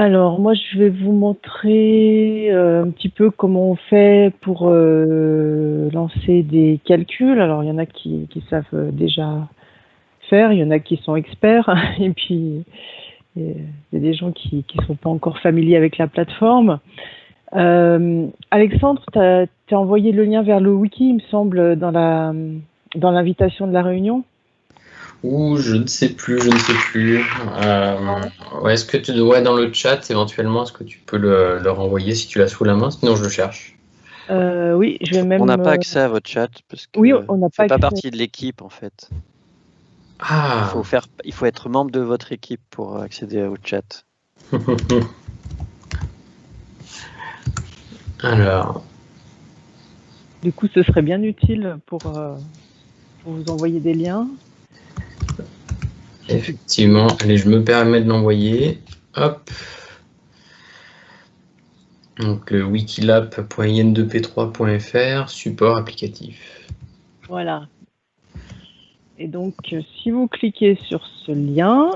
Alors, moi, je vais vous montrer un petit peu comment on fait pour lancer des calculs. Alors, il y en a qui savent déjà faire, il y en a qui sont experts, et puis il y a des gens qui sont pas encore familiers avec la plateforme. Alexandre, tu as envoyé le lien vers le wiki, il me semble, dans l'invitation de la réunion. Ou je ne sais plus, je ne sais plus. Ouais, est-ce que tu dois dans le chat éventuellement, est-ce que tu peux le renvoyer si tu l'as sous la main, sinon je le cherche. Oui, je vais On n'a même. pas accès à votre chat parce Oui, que on n'a on pas fait pas accès. partie de l'équipe en fait. Ah. Il faut être membre de votre équipe pour accéder au chat. Alors, Du coup, ce serait bien utile pour vous envoyer des liens. effectivement, allez, je me permets de l'envoyer. Hop. Donc le wikilab.in2p3.fr, support applicatif. Voilà. Et donc, si vous cliquez sur ce lien,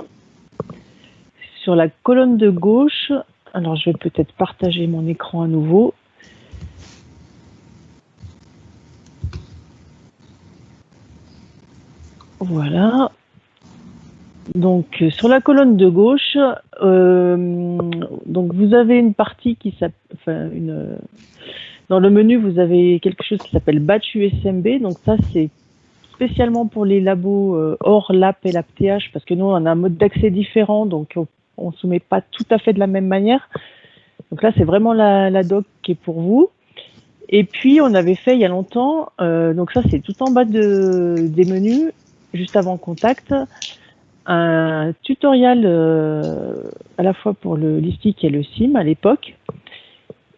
sur la colonne de gauche, alors je vais peut-être partager mon écran à nouveau. Voilà. Donc, sur la colonne de gauche, donc vous avez une partie qui s'appelle, dans le menu, vous avez quelque chose qui s'appelle Batch USMB. Donc ça, c'est spécialement pour les labos hors LAP et LAP-TH, parce que nous, on a un mode d'accès différent, donc on ne soumet pas tout à fait de la même manière. Donc là, c'est vraiment la doc qui est pour vous. Et puis, on avait fait il y a longtemps, donc ça, c'est tout en bas des menus, juste avant Contact, un tutoriel à la fois pour le Listic et le SIM à l'époque,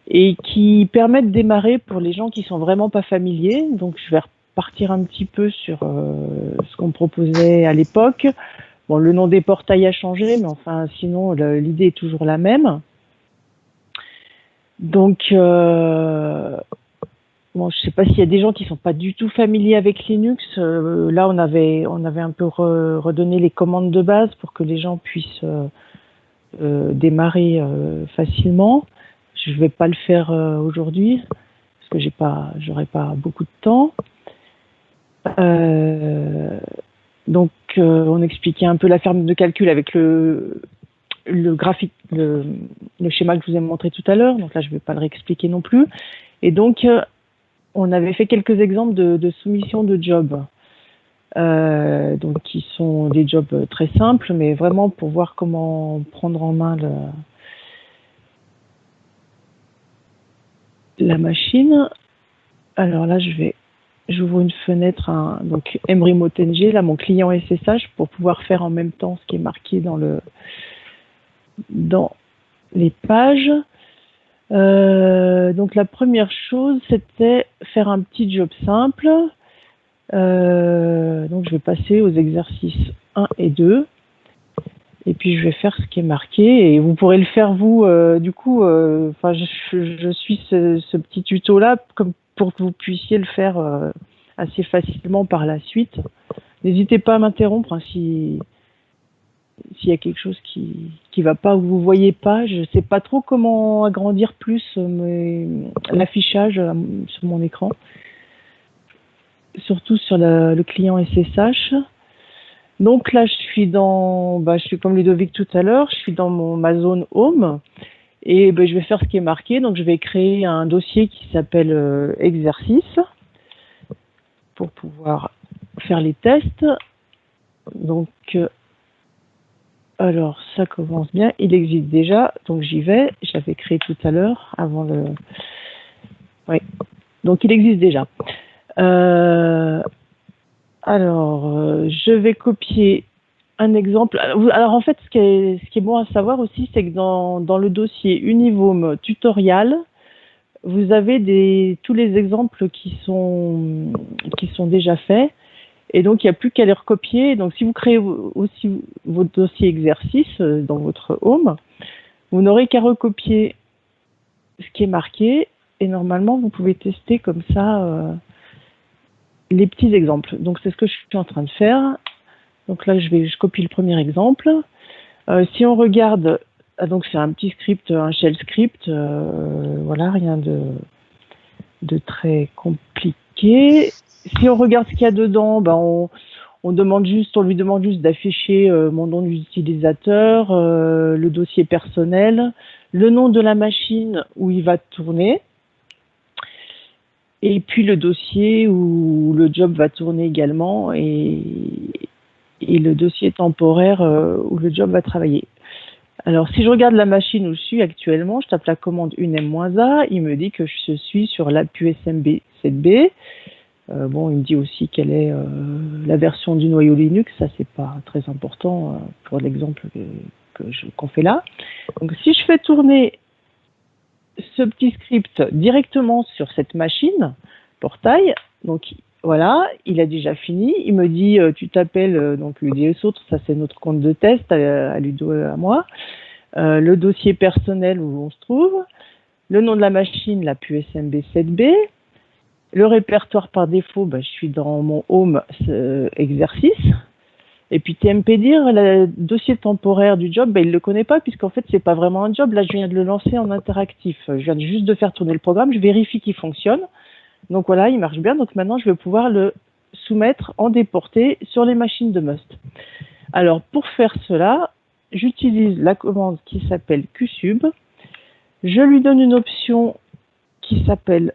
et qui permet de démarrer pour les gens qui sont vraiment pas familiers. Donc, je vais repartir un petit peu sur ce qu'on proposait à l'époque. Bon, le nom des portails a changé, mais enfin, sinon, l'idée est toujours la même. Donc, bon, je sais pas s'il y a des gens qui sont pas du tout familiers avec Linux. Là, on avait un peu redonné les commandes de base pour que les gens puissent démarrer facilement. Je vais pas le faire aujourd'hui parce que j'aurai pas beaucoup de temps. Donc, on expliquait un peu la ferme de calcul avec le graphique, le schéma que je vous ai montré tout à l'heure. Donc là, je vais pas le réexpliquer non plus. Et donc, on avait fait quelques exemples de soumission de jobs, donc qui sont des jobs très simples, mais vraiment pour voir comment prendre en main la machine. Alors là, j'ouvre une fenêtre, donc mRemoteNG, là mon client SSH, pour pouvoir faire en même temps ce qui est marqué dans les pages. Donc la première chose, c'était faire un petit job simple. Donc je vais passer aux exercices 1 et 2. Et puis je vais faire ce qui est marqué. Et vous pourrez le faire vous, du coup, je suis ce petit tuto-là comme pour que vous puissiez le faire assez facilement par la suite. N'hésitez pas à m'interrompre hein, s'il y a quelque chose qui va pas ou vous voyez pas. Je sais pas trop comment agrandir plus l'affichage sur mon écran, surtout sur le client SSH. Donc là, je suis comme Ludovic tout à l'heure, je suis dans ma zone home et je vais faire ce qui est marqué. Donc je vais créer un dossier qui s'appelle exercice pour pouvoir faire les tests. Donc alors ça commence bien, il existe déjà, donc j'y vais. J'avais créé tout à l'heure avant le. Oui, donc il existe déjà. Alors, je vais copier un exemple. Alors en fait, ce qui est bon à savoir aussi, c'est que dans le dossier Univome tutorial, vous avez tous les exemples qui sont déjà faits. Et donc, il n'y a plus qu'à les recopier. Donc, si vous créez aussi votre dossier exercice dans votre home, vous n'aurez qu'à recopier ce qui est marqué. Et normalement, vous pouvez tester comme ça les petits exemples. Donc, c'est ce que je suis en train de faire. Donc là, je copie le premier exemple. Si on regarde donc c'est un petit script, un shell script, voilà, rien de très compliqué. Si on regarde ce qu'il y a dedans, ben on lui demande juste d'afficher mon nom d'utilisateur, le dossier personnel, le nom de la machine où il va tourner, et puis le dossier où le job va tourner également, et le dossier temporaire où le job va travailler. Alors, si je regarde la machine où je suis actuellement, je tape la commande 1M-A, il me dit que je suis sur l'app USB 7B. Bon, il me dit aussi quelle est la version du noyau Linux, ça c'est pas très important pour l'exemple qu'on fait là. Donc, si je fais tourner ce petit script directement sur cette machine, portail, donc voilà, il a déjà fini. Il me dit, tu t'appelles donc UDS autre, ça c'est notre compte de test à Ludo et à moi. Le dossier personnel où on se trouve, le nom de la machine, la PUSMB 7B, le répertoire par défaut, je suis dans mon home exercice. Et puis TMPDIR, le dossier temporaire du job, il ne le connaît pas puisqu'en fait, c'est pas vraiment un job. Là, je viens de le lancer en interactif. Je viens juste de faire tourner le programme, je vérifie qu'il fonctionne. Donc voilà, il marche bien. Donc maintenant, je vais pouvoir le soumettre en déporté sur les machines de Must. Alors, pour faire cela, j'utilise la commande qui s'appelle qsub. Je lui donne une option qui s'appelle...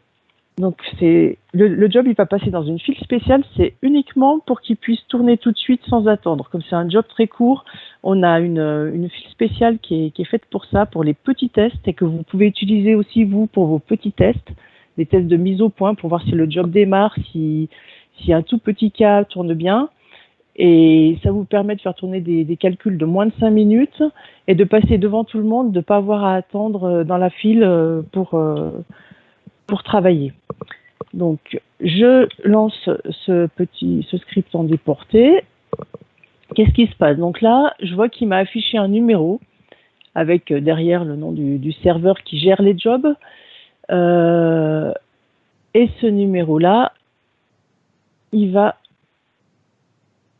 Donc, c'est le job, il va passer dans une file spéciale. C'est uniquement pour qu'il puisse tourner tout de suite sans attendre. Comme c'est un job très court, on a une file spéciale qui est faite pour ça, pour les petits tests, et que vous pouvez utiliser aussi, vous, pour vos petits tests. Des tests de mise au point pour voir si le job démarre, si un tout petit cas tourne bien. Et ça vous permet de faire tourner des calculs de moins de 5 minutes et de passer devant tout le monde, de ne pas avoir à attendre dans la file pour travailler. Donc, je lance ce script en déporté. Qu'est-ce qui se passe? Donc là, je vois qu'il m'a affiché un numéro avec derrière le nom du serveur qui gère les jobs. Et ce numéro-là, il va...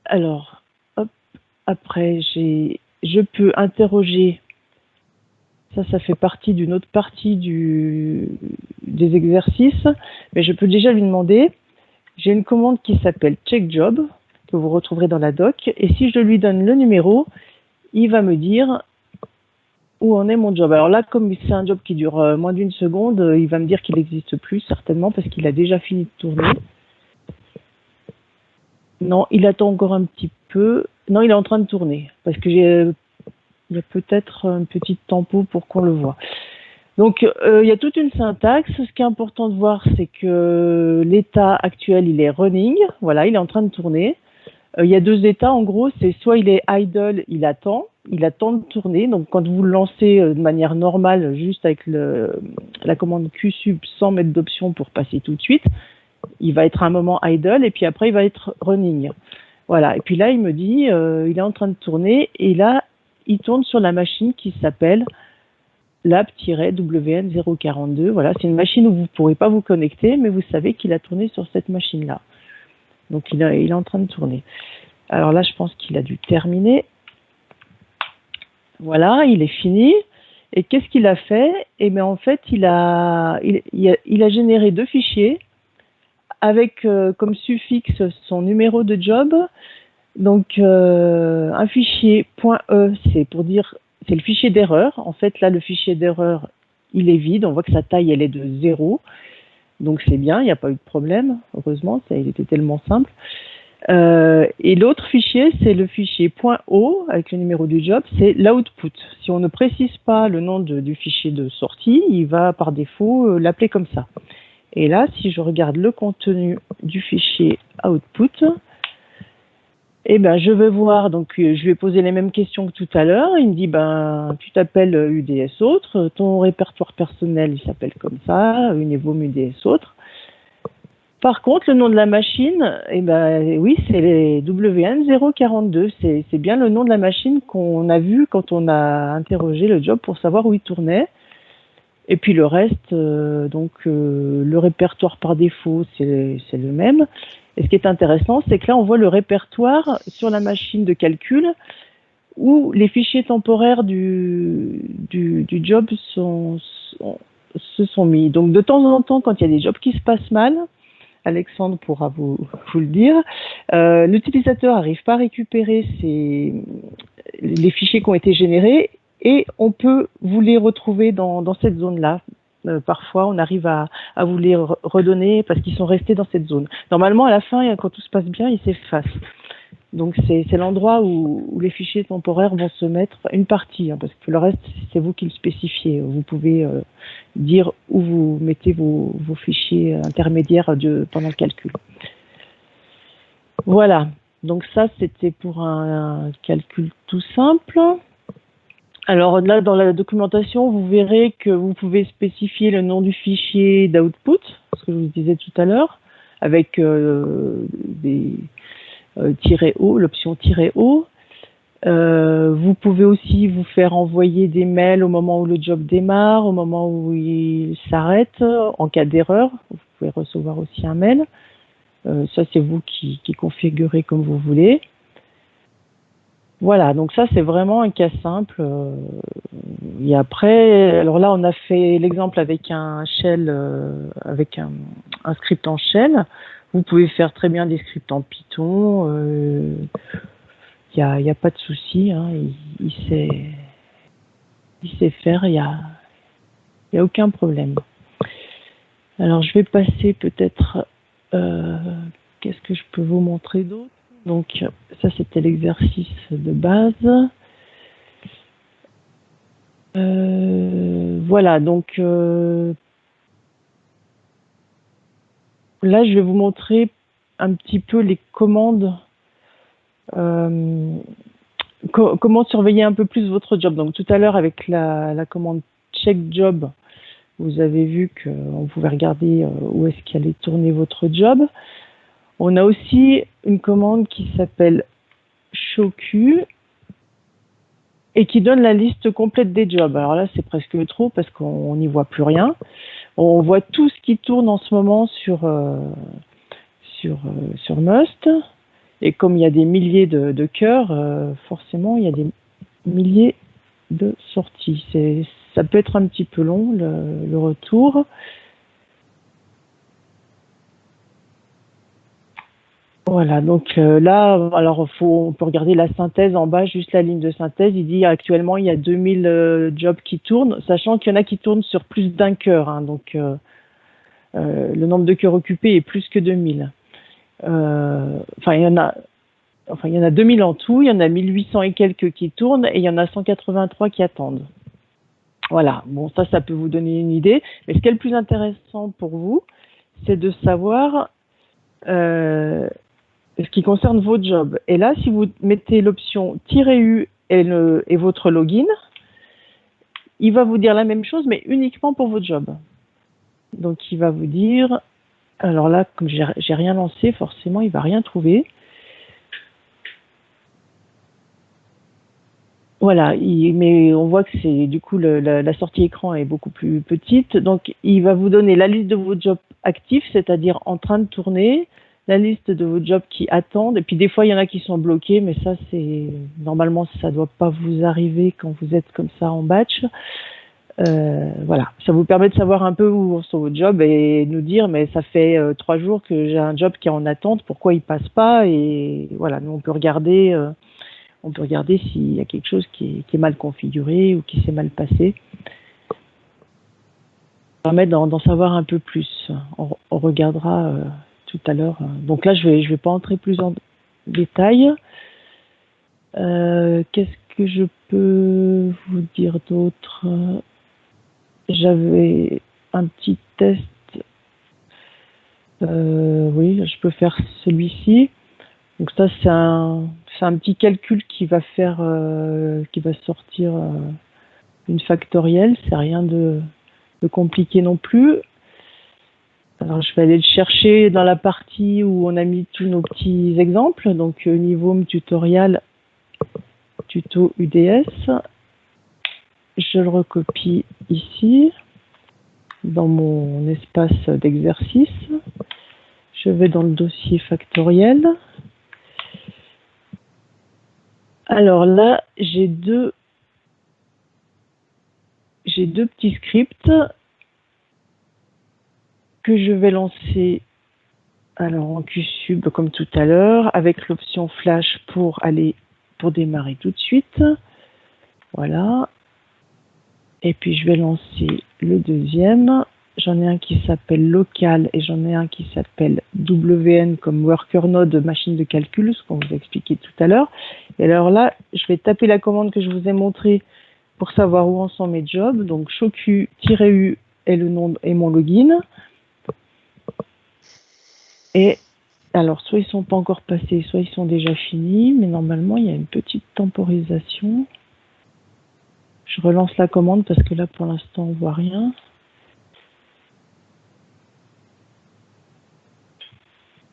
Alors, hop, après, je peux interroger... Ça fait partie d'une autre partie des exercices, mais je peux déjà lui demander, j'ai une commande qui s'appelle checkJob, que vous retrouverez dans la doc, et si je lui donne le numéro, il va me dire où en est mon job. Alors là, comme c'est un job qui dure moins d'une seconde, il va me dire qu'il n'existe plus, certainement, parce qu'il a déjà fini de tourner. Non, il attend encore un petit peu. Non, il est en train de tourner, parce que il y a peut-être une petite tempo pour qu'on le voit. Donc, il y a toute une syntaxe. Ce qui est important de voir, c'est que l'état actuel, il est running. Voilà, il est en train de tourner. Il y a deux états, en gros. C'est soit il est idle, il attend de tourner. Donc, quand vous le lancez de manière normale, juste avec la commande qsub sans mettre d'option pour passer tout de suite, il va être à un moment idle et puis après, il va être running. Voilà. Et puis là, il me dit, il est en train de tourner et là, il tourne sur la machine qui s'appelle lab-wn042. Voilà, c'est une machine où vous ne pourrez pas vous connecter, mais vous savez qu'il a tourné sur cette machine-là. Donc, il est en train de tourner. Alors là, je pense qu'il a dû terminer. Voilà, il est fini. Et qu'est-ce qu'il a fait? Eh bien, en fait, il a généré deux fichiers avec comme suffixe son numéro de job. Donc, un fichier .e, c'est pour dire, c'est le fichier d'erreur. En fait, là, le fichier d'erreur, il est vide. On voit que sa taille, elle est de 0. Donc, c'est bien, il n'y a pas eu de problème. Heureusement, il était tellement simple. Et l'autre fichier, c'est le fichier .o, avec le numéro du job, c'est l'output. Si on ne précise pas le nom du fichier de sortie, il va par défaut l'appeler comme ça. Et là, si je regarde le contenu du fichier output, eh ben, je vais voir, donc je vais poser les mêmes questions que tout à l'heure. Il me dit, tu t'appelles UDS autre, ton répertoire personnel, il s'appelle comme ça, Univom UDS autre. Par contre, le nom de la machine, eh ben, oui, c'est les WN042. C'est bien le nom de la machine qu'on a vu quand on a interrogé le job pour savoir où il tournait. Et puis le reste, le répertoire par défaut, c'est le même. Et ce qui est intéressant, c'est que là, on voit le répertoire sur la machine de calcul où les fichiers temporaires du job se sont mis. Donc de temps en temps, quand il y a des jobs qui se passent mal, Alexandre pourra vous le dire, l'utilisateur n'arrive pas à récupérer les fichiers qui ont été générés et on peut vous les retrouver dans cette zone-là. Parfois, on arrive à vous les redonner parce qu'ils sont restés dans cette zone. Normalement, à la fin, quand tout se passe bien, ils s'effacent. Donc, c'est l'endroit où les fichiers temporaires vont se mettre, une partie, hein, parce que le reste, c'est vous qui le spécifiez. Vous pouvez dire où vous mettez vos fichiers intermédiaires pendant le calcul. Voilà. Donc ça, c'était pour un calcul tout simple. Alors là, dans la documentation, vous verrez que vous pouvez spécifier le nom du fichier d'output, ce que je vous disais tout à l'heure, avec des -O, l'option -O. Vous pouvez aussi vous faire envoyer des mails au moment où le job démarre, au moment où il s'arrête, en cas d'erreur. Vous pouvez recevoir aussi un mail. Ça, c'est vous qui configurez comme vous voulez. Voilà, donc ça, c'est vraiment un cas simple. Et après, alors là, on a fait l'exemple avec un shell, avec un script en shell. Vous pouvez faire très bien des scripts en Python. Il y a pas de souci, hein, il sait faire, il y a aucun problème. Alors, je vais passer peut-être, qu'est-ce que je peux vous montrer d'autre? Donc, ça, c'était l'exercice de base. Voilà, donc là, je vais vous montrer un petit peu les commandes, comment surveiller un peu plus votre job. Donc, tout à l'heure, avec la commande check job, vous avez vu qu'on pouvait regarder où est-ce qu'allait tourner votre job. On a aussi une commande qui s'appelle showQ et qui donne la liste complète des jobs. Alors là, c'est presque trop parce qu'on n'y voit plus rien. On voit tout ce qui tourne en ce moment sur Must. Et comme il y a des milliers de cœurs, forcément, il y a des milliers de sorties. Ça peut être un petit peu long, le retour. Voilà, donc là, alors on peut regarder la synthèse en bas, juste la ligne de synthèse. Il dit actuellement il y a 2000 jobs qui tournent, sachant qu'il y en a qui tournent sur plus d'un cœur. Hein, donc le nombre de cœurs occupés est plus que 2000. Il y en a 2000 en tout, il y en a 1800 et quelques qui tournent et il y en a 183 qui attendent. Voilà, bon, ça peut vous donner une idée. Mais ce qui est le plus intéressant pour vous, c'est de savoir ce qui concerne vos jobs. Et là, si vous mettez l'option -U et votre login, il va vous dire la même chose, mais uniquement pour vos jobs. Donc, il va vous dire, alors là, comme j'ai rien lancé, forcément, il va rien trouver. Voilà, mais on voit que c'est du coup la sortie écran est beaucoup plus petite. Donc, il va vous donner la liste de vos jobs actifs, c'est-à-dire en train de tourner, la liste de vos jobs qui attendent. Et puis des fois, il y en a qui sont bloqués, mais ça, normalement, ça ne doit pas vous arriver quand vous êtes comme ça en batch. Voilà, ça vous permet de savoir un peu où sont vos jobs et nous dire, mais ça fait 3 jours que j'ai un job qui est en attente, pourquoi il passe pas? Et voilà, nous on peut regarder s'il y a quelque chose qui est mal configuré ou qui s'est mal passé. Ça permet d'en savoir un peu plus. On regardera tout à l'heure. Donc là, je vais pas entrer plus en détail. Qu'est-ce que je peux vous dire d'autre? J'avais un petit test. Oui, je peux faire celui-ci. Donc ça, c'est un petit calcul qui va sortir une factorielle. C'est rien de compliqué non plus. Alors, je vais aller le chercher dans la partie où on a mis tous nos petits exemples. Donc, niveau tutoriel, tuto UDS. Je le recopie ici, dans mon espace d'exercice. Je vais dans le dossier factoriel. Alors là, j'ai deux petits scripts que je vais lancer alors en QSub comme tout à l'heure, avec l'option flash pour démarrer tout de suite. Voilà. Et puis je vais lancer le deuxième. J'en ai un qui s'appelle local et j'en ai un qui s'appelle WN comme worker node machine de calcul, ce qu'on vous a expliqué tout à l'heure. Et alors là, je vais taper la commande que je vous ai montrée pour savoir où en sont mes jobs. Donc shoku-u est le nom et mon login. Et alors, soit ils sont pas encore passés, soit ils sont déjà finis, mais normalement, il y a une petite temporisation. Je relance la commande parce que là, pour l'instant, on voit rien.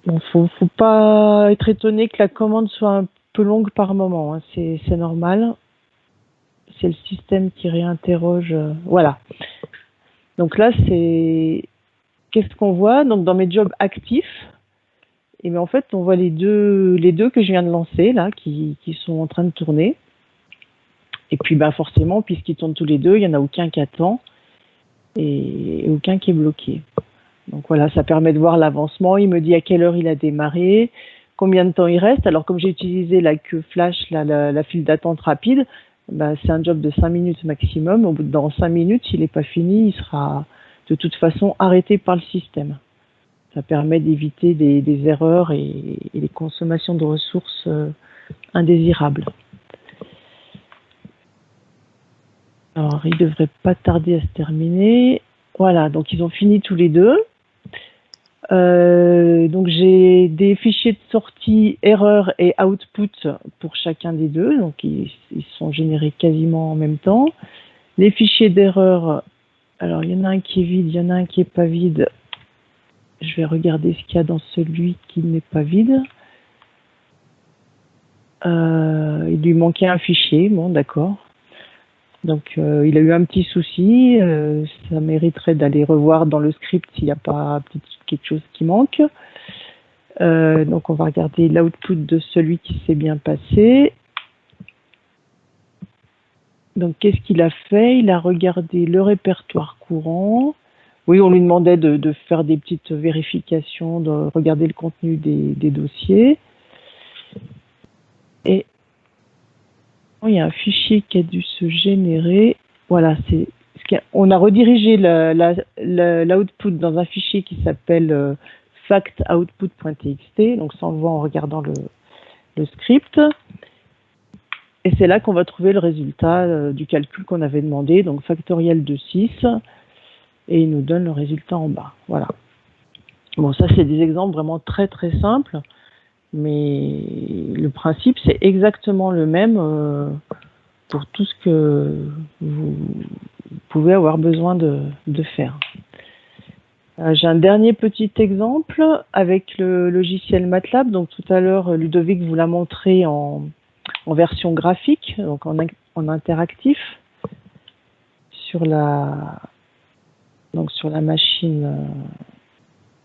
Bon, faut pas être étonné que la commande soit un peu longue par moment, hein. C'est normal. C'est le système qui réinterroge. Voilà. Donc là, qu'est-ce qu'on voit? Donc dans mes jobs actifs, et bien en fait, on voit les deux que je viens de lancer là, qui sont en train de tourner. Et puis bah forcément, puisqu'ils tournent tous les deux, il n'y en a aucun qui attend et aucun qui est bloqué. Donc voilà, ça permet de voir l'avancement. Il me dit à quelle heure il a démarré, combien de temps il reste. Alors comme j'ai utilisé la queue flash, la file d'attente rapide, bah, c'est un job de 5 minutes maximum. Dans 5 minutes, s'il n'est pas fini, il sera de toute façon arrêté par le système. Ça permet d'éviter des erreurs et des consommations de ressources indésirables. Alors, il ne devrait pas tarder à se terminer. Voilà, donc ils ont fini tous les deux. Donc j'ai des fichiers de sortie erreur et output pour chacun des deux, donc ils sont générés quasiment en même temps. Les fichiers d'erreur, alors il y en a un qui est vide, il y en a un qui est pas vide. Je vais regarder ce qu'il y a dans celui qui n'est pas vide. Il lui manquait un fichier, bon d'accord. Donc il a eu un petit souci, ça mériterait d'aller revoir dans le script s'il n'y a pas quelque chose qui manque. Donc on va regarder l'output de celui qui s'est bien passé. Donc qu'est-ce qu'il a fait? Il a regardé le répertoire courant. Oui, on lui demandait de faire des petites vérifications, de regarder le contenu des dossiers. Et il y a un fichier qui a dû se générer. Voilà, on a redirigé l'output dans un fichier qui s'appelle factoutput.txt, donc ça on le voit en regardant le script. Et c'est là qu'on va trouver le résultat du calcul qu'on avait demandé, donc factoriel de 6, et il nous donne le résultat en bas. Voilà. Bon, ça c'est des exemples vraiment très très simples, mais le principe c'est exactement le même pour tout ce que vous pouvez avoir besoin de faire. J'ai un dernier petit exemple avec le logiciel MATLAB. Donc tout à l'heure, Ludovic vous l'a montré en version graphique, donc en interactif, sur la machine,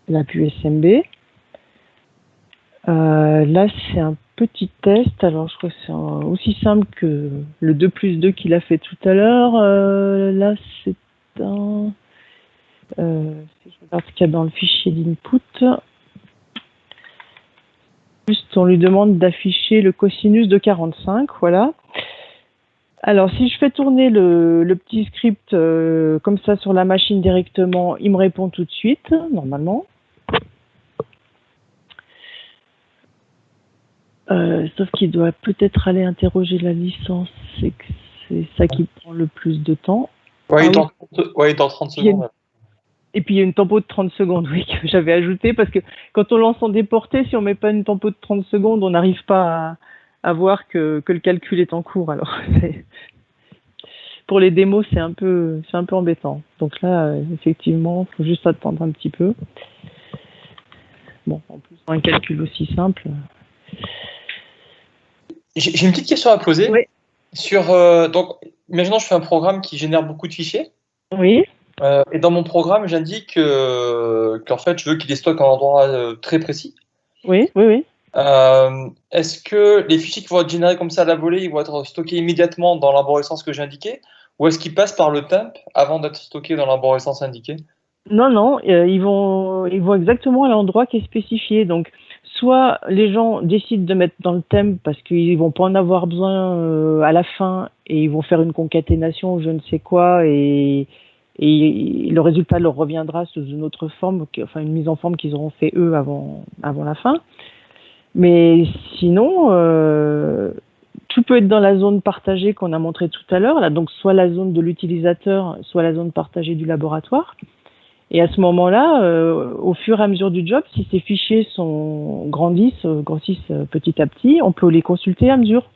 la PUSMB. Là, c'est un petit test. Alors, je crois que c'est aussi simple que le 2 plus 2 qu'il a fait tout à l'heure. Là, c'est un... si je regarde ce qu'il y a dans le fichier d'input, juste on lui demande d'afficher le cosinus de 45, voilà. Alors si je fais tourner le petit script comme ça sur la machine directement, il me répond tout de suite, normalement. Sauf qu'il doit peut-être aller interroger la licence, c'est ça qui prend le plus de temps. Ouais, il est dans 30 secondes. Et puis il y a une tempo de 30 secondes, oui, que j'avais ajouté, parce que quand on lance en déporté, si on met pas une tempo de 30 secondes, on n'arrive pas à voir que le calcul est en cours. Alors pour les démos, c'est un peu embêtant. Donc là, effectivement, il faut juste attendre un petit peu. Bon, en plus, un calcul aussi simple. J'ai une petite question à poser. Oui. Donc, imaginons je fais un programme qui génère beaucoup de fichiers. Oui. Et dans mon programme, j'indique qu'en fait, je veux qu'il les stocke à un endroit très précis. Oui, oui, oui. Est-ce que les fichiers qui vont être générés comme ça à la volée, ils vont être stockés immédiatement dans l'arborescence que j'ai indiquée, ou est-ce qu'ils passent par le temp avant d'être stockés dans l'arborescence indiquée? Non, non, ils vont exactement à l'endroit qui est spécifié. Donc, soit les gens décident de mettre dans le thème parce qu'ils vont pas en avoir besoin à la fin et ils vont faire une concaténation ou je ne sais quoi et le résultat leur reviendra sous une autre forme, enfin une mise en forme qu'ils auront fait eux avant la fin. Mais sinon, tout peut être dans la zone partagée qu'on a montré tout à l'heure, là, donc soit la zone de l'utilisateur, soit la zone partagée du laboratoire. Et à ce moment-là, au fur et à mesure du job, si ces fichiers grossissent petit à petit, on peut les consulter à mesure.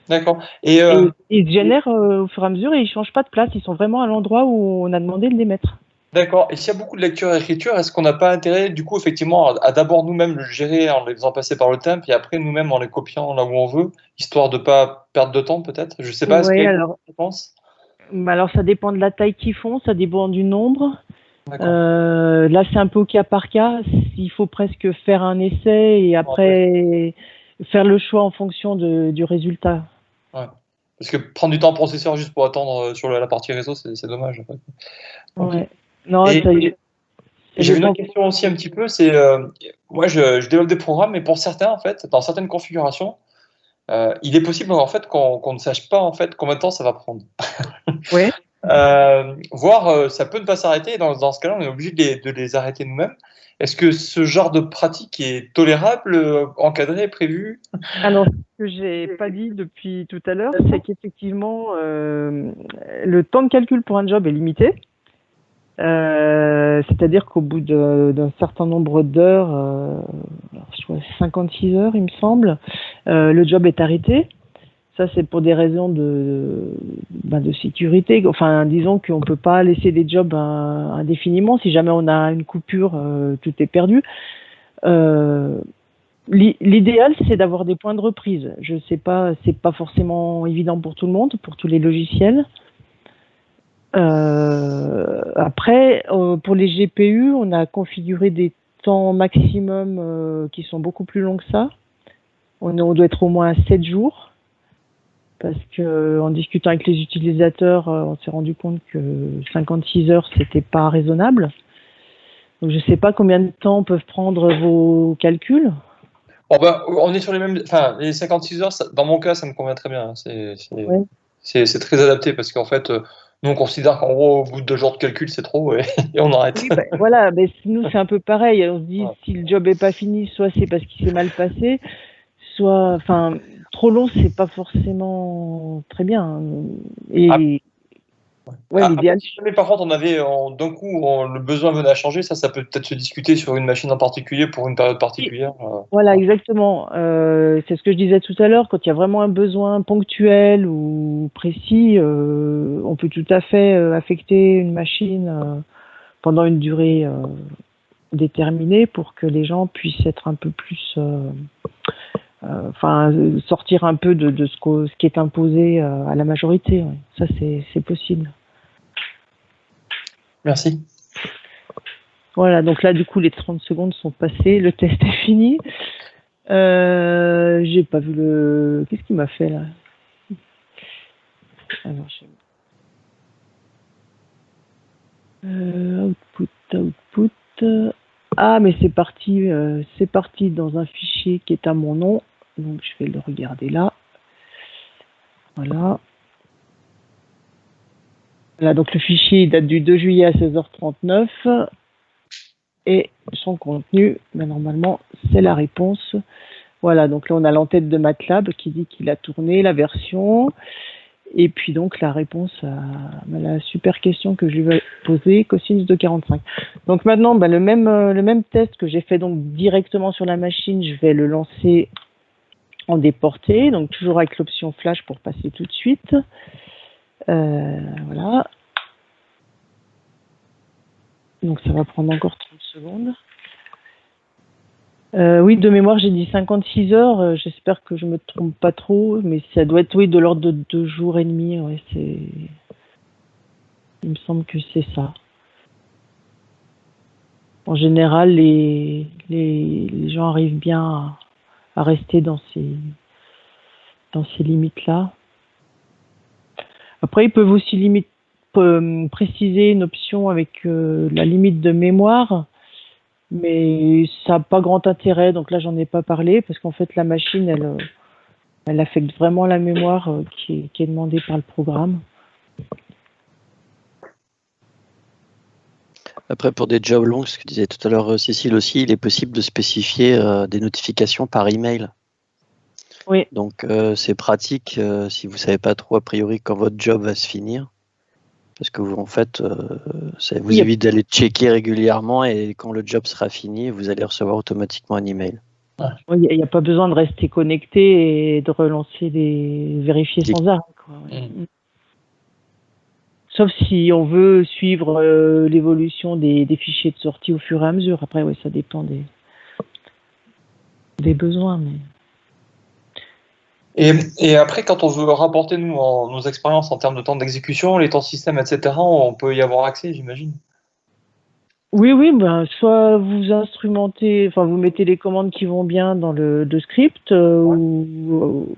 D'accord. Et ils se génèrent au fur et à mesure et ils changent pas de place. Ils sont vraiment à l'endroit où on a demandé de les mettre. D'accord. Et s'il y a beaucoup de lecture et écriture, est-ce qu'on n'a pas intérêt, du coup, effectivement, à d'abord nous-mêmes le gérer en les faisant passer par le temp et après nous-mêmes en les copiant là où on veut, histoire de pas perdre de temps, peut-être? Je sais pas. Est-ce qu'il y a une réponse? Alors ça dépend de la taille qu'ils font, ça dépend du nombre. D'accord. Là, c'est un peu au cas par cas. Il faut presque faire un essai et après faire le choix en fonction du résultat. Ouais. Parce que prendre du temps en processeur juste pour attendre sur la partie réseau, c'est dommage. En fait. Okay. Ouais. Non, j'avais une autre question aussi un petit peu, c'est moi je développe des programmes, mais pour certains, en fait, dans certaines configurations, il est possible en fait qu'on ne sache pas en fait combien de temps ça va prendre. Oui. Voire ça peut ne pas s'arrêter, et dans ce cas-là, on est obligé de les arrêter nous-mêmes. Est-ce que ce genre de pratique est tolérable, encadré, prévu? Alors, ce que j'ai pas dit depuis tout à l'heure, c'est qu'effectivement, le temps de calcul pour un job est limité. C'est-à-dire qu'au bout d'un certain nombre d'heures, 56 heures, il me semble, le job est arrêté. Ça, c'est pour des raisons de sécurité. Enfin, disons qu'on peut pas laisser des jobs indéfiniment. Si jamais on a une coupure, tout est perdu. L'idéal, c'est d'avoir des points de reprise. Je sais pas, c'est pas forcément évident pour tout le monde, pour tous les logiciels. Après, pour les GPU, on a configuré des temps maximum qui sont beaucoup plus longs que ça. On doit être au moins à 7 jours. Parce que en discutant avec les utilisateurs, on s'est rendu compte que 56 heures, c'était pas raisonnable. Donc, je sais pas combien de temps peuvent prendre vos calculs. Bon, on est sur les mêmes. Enfin, les 56 heures, dans mon cas, ça me convient très bien. C'est très adapté parce qu'en fait, nous, on considère qu'en gros, au bout de 2 jours de calcul, c'est trop et on arrête. Oui, voilà, mais nous, c'est un peu pareil. On se dit, si le job est pas fini, soit c'est parce qu'il s'est mal passé, soit, enfin, trop long, c'est pas forcément très bien. Et l'idéal. Si jamais par contre on avait d'un coup le besoin venait à changer, ça peut peut-être se discuter sur une machine en particulier pour une période particulière. Voilà, exactement. C'est ce que je disais tout à l'heure. Quand il y a vraiment un besoin ponctuel ou précis, on peut tout à fait affecter une machine pendant une durée déterminée pour que les gens puissent être un peu plus, sortir un peu de ce qui est imposé à la majorité. Ouais. Ça, c'est possible. Merci. Voilà, donc là, du coup, les 30 secondes sont passées, le test est fini. J'ai pas vu le... Qu'est-ce qu'il m'a fait, là? Alors, output. Ah, mais c'est parti dans un fichier qui est à mon nom. Donc, je vais le regarder là. Voilà. Là, donc le fichier date du 2 juillet à 16h39. Et son contenu, ben, normalement, c'est la réponse. Voilà, donc là, on a l'entête de MATLAB qui dit qu'il a tourné la version. Et puis donc, la réponse à la super question que je lui vais poser, cosinus de 45. Donc maintenant, ben, le même test que j'ai fait donc directement sur la machine, je vais le lancer en déporté. Donc toujours avec l'option flash pour passer tout de suite. Voilà. Donc ça va prendre encore 30 secondes. Oui, de mémoire, j'ai dit 56 heures. J'espère que je me trompe pas trop, mais ça doit être de l'ordre de 2 jours et demi. Ouais, il me semble que c'est ça. En général, les gens arrivent bien à rester dans ces limites-là. Après, ils peuvent aussi préciser une option avec la limite de mémoire, mais ça n'a pas grand intérêt, donc là j'en ai pas parlé, parce qu'en fait la machine, elle affecte vraiment la mémoire qui est demandée par le programme. Après, pour des jobs longs, ce que disait tout à l'heure Cécile aussi, il est possible de spécifier des notifications par email. Oui. Donc c'est pratique si vous savez pas trop a priori quand votre job va se finir, parce que vous, en fait, ça vous évite d'aller checker régulièrement, et quand le job sera fini, vous allez recevoir automatiquement un email. Il n'y a pas besoin de rester connecté et de relancer vérifier sans arrêt, quoi. Sauf si on veut suivre l'évolution des fichiers de sortie au fur et à mesure. Après, oui, ça dépend des besoins. Mais... Et après, quand on veut rapporter nos expériences en termes de temps d'exécution, les temps système, etc., on peut y avoir accès, j'imagine. Oui, soit vous instrumentez, enfin vous mettez les commandes qui vont bien dans le script, ou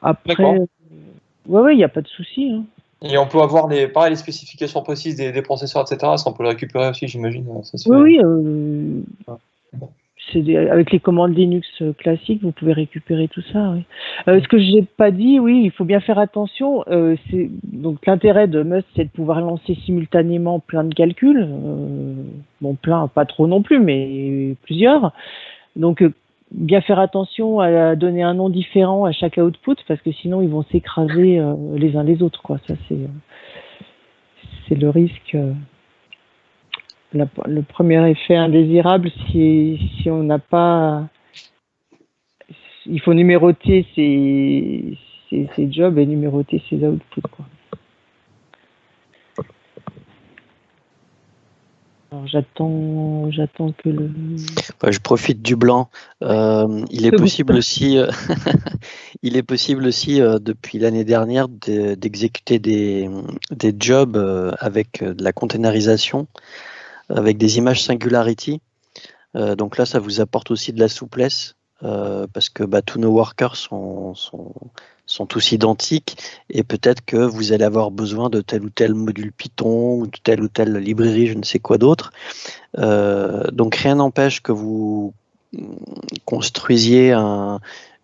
après. Ouais, il n'y a pas de souci. Hein. Et on peut avoir les spécifications précises des processeurs, etc. Ça, on peut le récupérer aussi, j'imagine. Avec les commandes Linux classiques, vous pouvez récupérer tout ça. Oui. Ce que je n'ai pas dit, oui, il faut bien faire attention. Donc l'intérêt de Must, c'est de pouvoir lancer simultanément plein de calculs. Plein, pas trop non plus, mais plusieurs. Donc bien faire attention à donner un nom différent à chaque output, parce que sinon ils vont s'écraser les uns les autres, quoi. Ça c'est le risque. Le premier effet indésirable, si on n'a pas, il faut numéroter ses jobs et numéroter ses outputs, quoi. Alors j'attends que le. Je profite du blanc. Il est possible aussi, depuis l'année dernière d'exécuter des jobs avec de la containerisation, avec des images Singularity. Donc là, ça vous apporte aussi de la souplesse, parce que tous nos workers sont tous identiques, et peut-être que vous allez avoir besoin de tel ou tel module Python ou de telle ou telle librairie, je ne sais quoi d'autre. Donc rien n'empêche que vous construisiez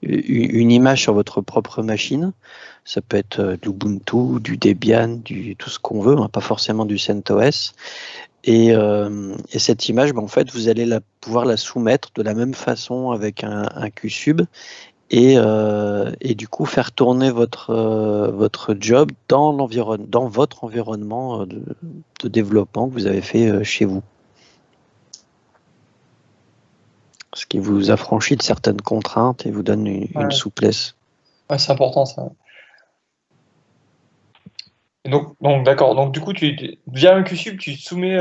une image sur votre propre machine. Ça peut être de l'Ubuntu, du Debian, tout ce qu'on veut, hein, pas forcément du CentOS. Et cette image, en fait, vous allez pouvoir la soumettre de la même façon avec un QSub, et du coup faire tourner votre job dans votre environnement de développement que vous avez fait chez vous. Ce qui vous affranchit de certaines contraintes et vous donne une souplesse. Ouais, c'est important, ça. Et donc d'accord. Donc du coup, via un QSub, tu soumets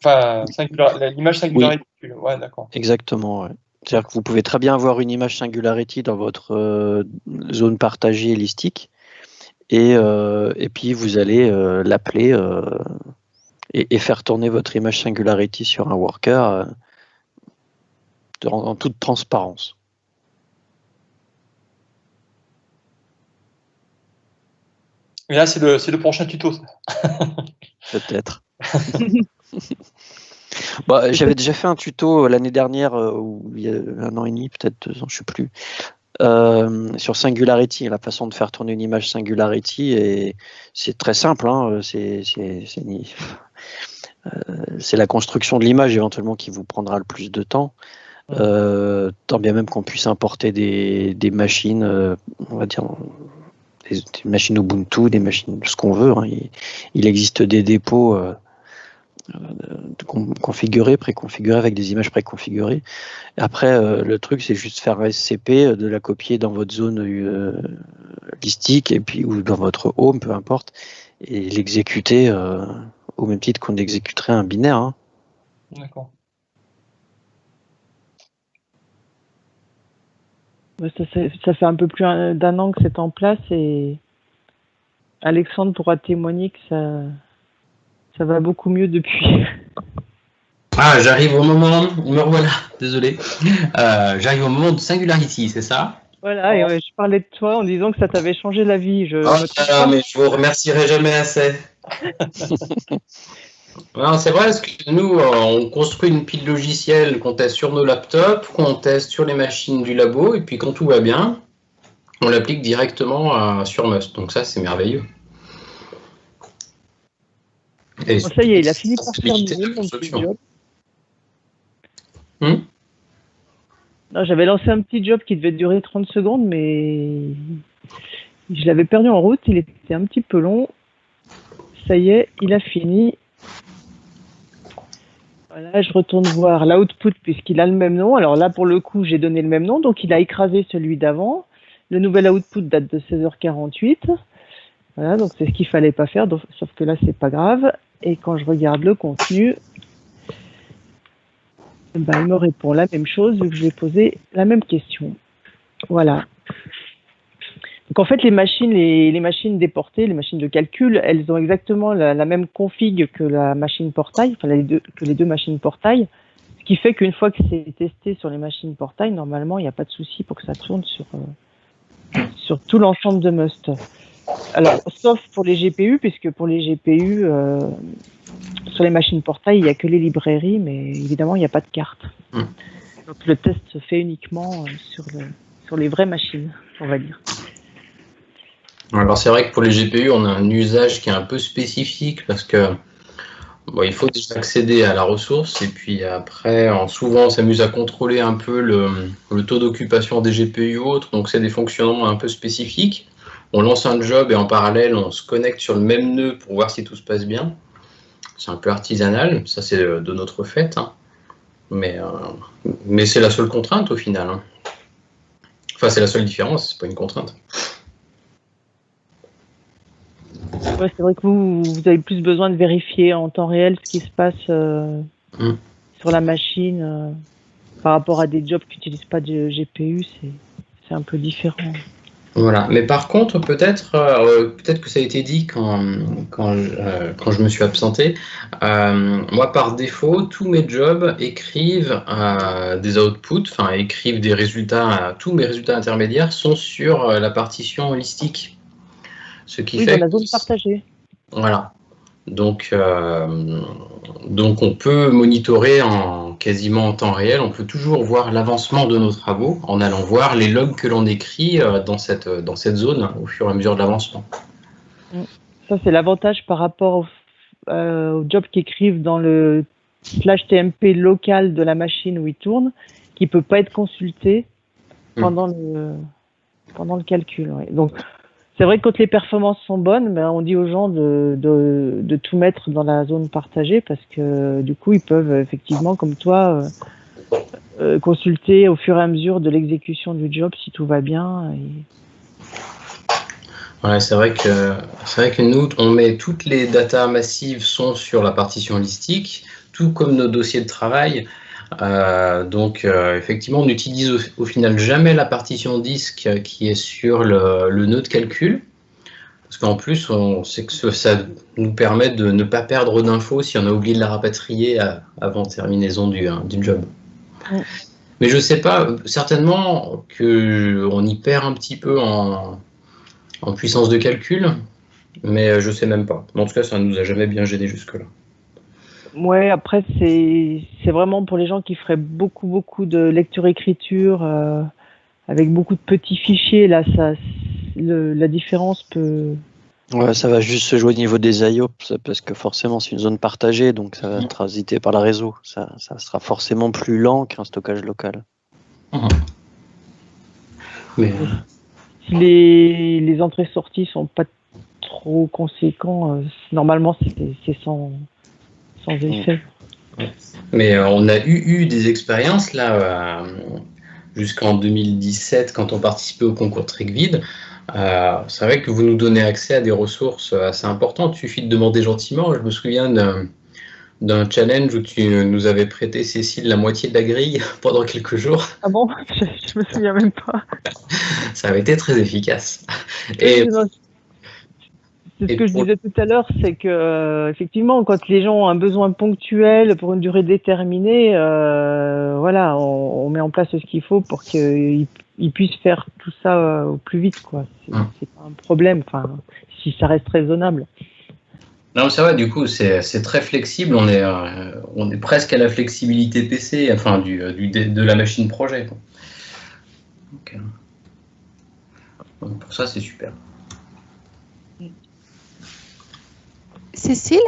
l'image Singularity. Oui. Ouais, d'accord. Exactement, ouais. C'est-à-dire que vous pouvez très bien avoir une image Singularity dans votre zone partagée listique, et puis vous allez l'appeler et faire tourner votre image Singularity sur un worker en toute transparence. Et là, c'est le prochain tuto, ça. Peut-être. J'avais déjà fait un tuto l'année dernière, ou il y a 1 an et demi, peut-être 2 ans, je ne sais plus, sur Singularity, la façon de faire tourner une image Singularity, et c'est très simple, hein, c'est la construction de l'image éventuellement qui vous prendra le plus de temps. Tant bien même qu'on puisse importer des machines, on va dire des machines Ubuntu, des machines, ce qu'on veut, hein. Il existe des dépôts préconfigurés avec des images préconfigurées. Après, le truc, c'est juste faire un SCP, de la copier dans votre zone listique, et puis ou dans votre home, peu importe, et l'exécuter au même titre qu'on exécuterait un binaire. Hein. D'accord. Ça fait un peu plus d'1 an que c'est en place, et Alexandre pourra témoigner que ça va beaucoup mieux depuis. Ah, j'arrive au moment, me revoilà, désolé. J'arrive au moment de Singularity, c'est ça? Voilà, et je parlais de toi en disant que ça t'avait changé la vie. Je Oh me là trompe là, pas? mais je vous remercierai jamais assez. Non, c'est vrai, parce que nous, on construit une pile logicielle qu'on teste sur nos laptops, qu'on teste sur les machines du labo, et puis quand tout va bien, on l'applique directement sur Must. Donc ça, c'est merveilleux. Et Bon, ça y est, il a fini par faciliter terminer la mon petit construction. job. Hmm. Non, j'avais lancé un petit job qui devait durer 30 secondes, mais je l'avais perdu en route. Il était un petit peu long. Ça y est, il a fini. Voilà, je retourne voir l'output puisqu'il a le même nom. Alors là, pour le coup, j'ai donné le même nom, donc il a écrasé celui d'avant. Le nouvel output date de 16h48. Voilà, donc c'est ce qu'il fallait pas faire, sauf que là, c'est pas grave. Et quand je regarde le contenu, ben, il me répond la même chose vu que je lui ai posé la même question. Voilà. Donc en fait, les machines déportées, les machines de calcul, elles ont exactement la même config que la machine portail, enfin que les deux machines portail, ce qui fait qu'une fois que c'est testé sur les machines portail, normalement, il n'y a pas de souci pour que ça tourne sur tout l'ensemble de Must. Alors, sauf pour les GPU, puisque pour les GPU, sur les machines portail, il n'y a que les librairies, mais évidemment, il n'y a pas de carte. Donc le test se fait uniquement sur les vraies machines, on va dire. Alors c'est vrai que pour les GPU, on a un usage qui est un peu spécifique parce que bon, il faut déjà accéder à la ressource et puis après, souvent on s'amuse à contrôler un peu le taux d'occupation des GPU ou autres, donc c'est des fonctionnements un peu spécifiques. On lance un job et en parallèle, on se connecte sur le même nœud pour voir si tout se passe bien. C'est un peu artisanal, ça c'est de notre fait, hein. Mais c'est la seule contrainte au final, hein. Enfin, c'est la seule différence, c'est pas une contrainte. Ouais, c'est vrai que vous avez plus besoin de vérifier en temps réel ce qui se passe sur la machine par rapport à des jobs qui n'utilisent pas de GPU, c'est un peu différent. Voilà, mais par contre, peut-être que ça a été dit quand je me suis absenté. Moi, par défaut, tous mes jobs écrivent des outputs, enfin écrivent des résultats. Tous mes résultats intermédiaires sont sur la partition holistique, ce qui fait dans la zone partagée. Voilà. Donc on peut monitorer quasiment en temps réel, on peut toujours voir l'avancement de nos travaux en allant voir les logs que l'on écrit dans cette zone au fur et à mesure de l'avancement. Ça, c'est l'avantage par rapport aux jobs qui écrivent dans le /tmp local de la machine où il tourne, qui ne peut pas être consulté pendant le calcul. Ouais. Donc, c'est vrai que quand les performances sont bonnes, ben, on dit aux gens de tout mettre dans la zone partagée parce que du coup, ils peuvent effectivement, comme toi, consulter au fur et à mesure de l'exécution du job si tout va bien. Ouais, c'est vrai que nous, on met toutes les datas massives sont sur la partition holistique, tout comme nos dossiers de travail. Donc effectivement, on n'utilise au final jamais la partition disque qui est sur le nœud de calcul. Parce qu'en plus, on sait que ça nous permet de ne pas perdre d'infos si on a oublié de la rapatrier avant terminaison du job. Ouais. Mais je ne sais pas, certainement qu'on y perd un petit peu en puissance de calcul, mais je ne sais même pas. En tout cas, ça ne nous a jamais bien gêné jusque-là. Ouais, après, c'est vraiment pour les gens qui feraient beaucoup de lecture-écriture avec beaucoup de petits fichiers. Là, la différence peut... Ouais, ça va juste se jouer au niveau des IOPS parce que forcément, c'est une zone partagée, donc ça va transiter par le réseau. Ça sera forcément plus lent qu'un stockage local. Mais... Si les entrées-sorties sont pas trop conséquents, normalement, c'est sans effet. Mais on a eu des expériences là jusqu'en 2017 quand on participait au concours TrickVid. C'est vrai que vous nous donnez accès à des ressources assez importantes. Il suffit de demander gentiment. Je me souviens d'un challenge où tu nous avais prêté, Cécile, la moitié de la grille pendant quelques jours. Ah bon? Je me souviens même pas. Ça avait été très efficace. Et C'est ce que je disais tout à l'heure, c'est que effectivement, quand les gens ont un besoin ponctuel pour une durée déterminée, voilà, on met en place ce qu'il faut pour qu'ils puissent faire tout ça au plus vite, quoi. C'est pas un problème, enfin, si ça reste raisonnable. Non, c'est vrai, du coup, c'est très flexible. On est presque à la flexibilité PC, enfin, de la machine projet, quoi. Donc, pour ça, c'est super. Cécile,